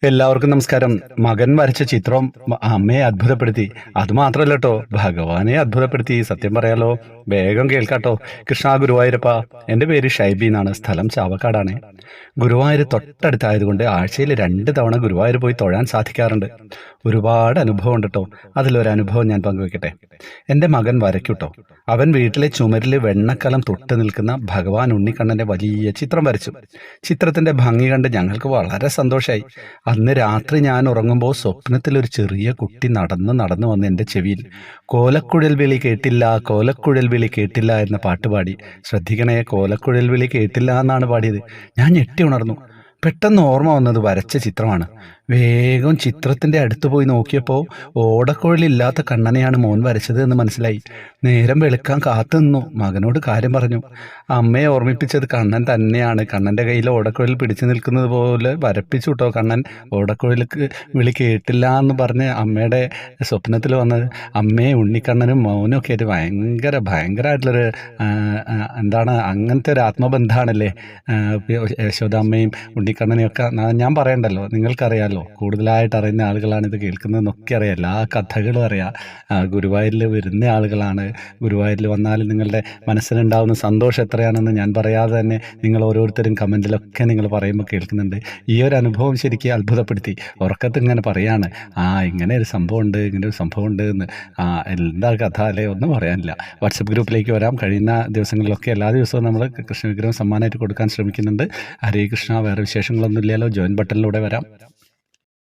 എല്ലാവർക്കും നമസ്കാരം. മകൻ വരച്ച ചിത്രം അമ്മയെ അത്ഭുതപ്പെടുത്തി. അതുമാത്രമല്ല കേട്ടോ, ഭഗവാനെ അത്ഭുതപ്പെടുത്തി. സത്യം പറയാലോ, വേഗം കേൾക്കാട്ടോ. കൃഷ്ണ ഗുരുവായൂരപ്പ. എൻ്റെ പേര് ഷൈബി എന്നാണ്. സ്ഥലം ചാവക്കാടാണ്. ഗുരുവായൂർ തൊട്ടടുത്തായതുകൊണ്ട് ആഴ്ചയിൽ 2 തവണ ഗുരുവായൂർ പോയി തൊഴാൻ സാധിക്കാറുണ്ട്. ഒരുപാട് അനുഭവം ഉണ്ട് കേട്ടോ. അതിലൊരു അനുഭവം ഞാൻ പങ്കുവെക്കട്ടെ. എൻ്റെ മകൻ വരയ്ക്കൂട്ടോ. അവൻ വീട്ടിലെ ചുമരിൽ വെണ്ണക്കലം തൊട്ട് നിൽക്കുന്ന ഭഗവാൻ ഉണ്ണിക്കണ്ണൻ്റെ വലിയ ചിത്രം വരച്ചു. ചിത്രത്തിൻ്റെ ഭംഗി കണ്ട് ഞങ്ങൾക്ക് വളരെ സന്തോഷമായി. അന്ന് രാത്രി ഞാൻ ഉറങ്ങുമ്പോൾ സ്വപ്നത്തിൽ ഒരു ചെറിയ കുട്ടി നടന്നു വന്ന് എൻ്റെ ചെവിയിൽ കോലക്കുഴൽ വിളി കേട്ടില്ല, കോലക്കുഴൽ വിളി കേട്ടില്ല എന്ന പാട്ട് പാടി. ശ്രദ്ധിക്കണേ, കോലക്കുഴൽ വിളി കേട്ടില്ല എന്നാണ് പാടിയത്. ഞാൻ ഞെട്ടി ഉണർന്നു. പെട്ടെന്ന് ഓർമ്മ വന്നത് വരച്ച ചിത്രമാണ്. വേഗം ചിത്രത്തിൻ്റെ അടുത്ത് പോയി നോക്കിയപ്പോൾ ഓടക്കുഴലില്ലാത്ത കണ്ണനെയാണ് മോൻ വരച്ചത് എന്ന് മനസ്സിലായി. നേരം വെളുക്കാൻ കാത്തു നിന്നു. മകനോട് കാര്യം പറഞ്ഞു. അമ്മയെ ഓർമ്മിപ്പിച്ചത് കണ്ണൻ തന്നെയാണ്. കണ്ണൻ്റെ കയ്യിൽ ഓടക്കുഴൽ പിടിച്ചു നിൽക്കുന്നത് പോലെ വരപ്പിച്ചു കേട്ടോ കണ്ണൻ. ഓടക്കുഴലിക്ക് വിളി കേട്ടില്ല എന്ന് പറഞ്ഞ് അമ്മയുടെ സ്വപ്നത്തിൽ വന്നത് അമ്മയെ ഉണ്ണിക്കണ്ണനും മൗനും ഒക്കെ ആയിട്ട് ഭയങ്കരമായിട്ടുള്ളൊരു എന്താണ്, അങ്ങനത്തെ ഒരു ആത്മബന്ധമാണല്ലേ യശോദാമ്മയും ഉണ്ണിക്കണ്ണനെയും ഒക്കെ. ഞാൻ പറയണ്ടല്ലോ, നിങ്ങൾക്കറിയാലോ, കൂടുതലായിട്ട് അറിയുന്ന ആളുകളാണ് ഇത് കേൾക്കുന്നതെന്നൊക്കെ അറിയാം. എല്ലാ കഥകളും അറിയാം. ഗുരുവായൂരിൽ വരുന്ന ആളുകളാണ്. ഗുരുവായൂരിൽ വന്നാൽ നിങ്ങളുടെ മനസ്സിലുണ്ടാകുന്ന സന്തോഷം എത്രയാണെന്ന് ഞാൻ പറയാതെ തന്നെ നിങ്ങൾ ഓരോരുത്തരും കമൻറ്റിലൊക്കെ നിങ്ങൾ പറയുമ്പോൾ കേൾക്കുന്നുണ്ട്. ഈ ഒരു അനുഭവം ശരിക്കും അത്ഭുതപ്പെടുത്തി. ഉറക്കത്ത് ഇങ്ങനെ പറയാണ്, ഇങ്ങനെ ഒരു സംഭവമുണ്ട്, ഇങ്ങനെ ഒരു സംഭവമുണ്ട് എന്ന്. എന്താ കഥ അല്ലേ, ഒന്നും പറയാനില്ല. വാട്സപ്പ് ഗ്രൂപ്പിലേക്ക് വരാം. കഴിയുന്ന ദിവസങ്ങളിലൊക്കെ എല്ലാ ദിവസവും നമ്മൾ കൃഷ്ണവിഗ്രഹം സമ്മാനമായിട്ട് കൊടുക്കാൻ ശ്രമിക്കുന്നുണ്ട്. ഹരേ കൃഷ്ണ. വേറെ വിശേഷങ്ങളൊന്നും ഇല്ലല്ലോ. ജോയിൻ ബട്ടണിലൂടെ വരാം.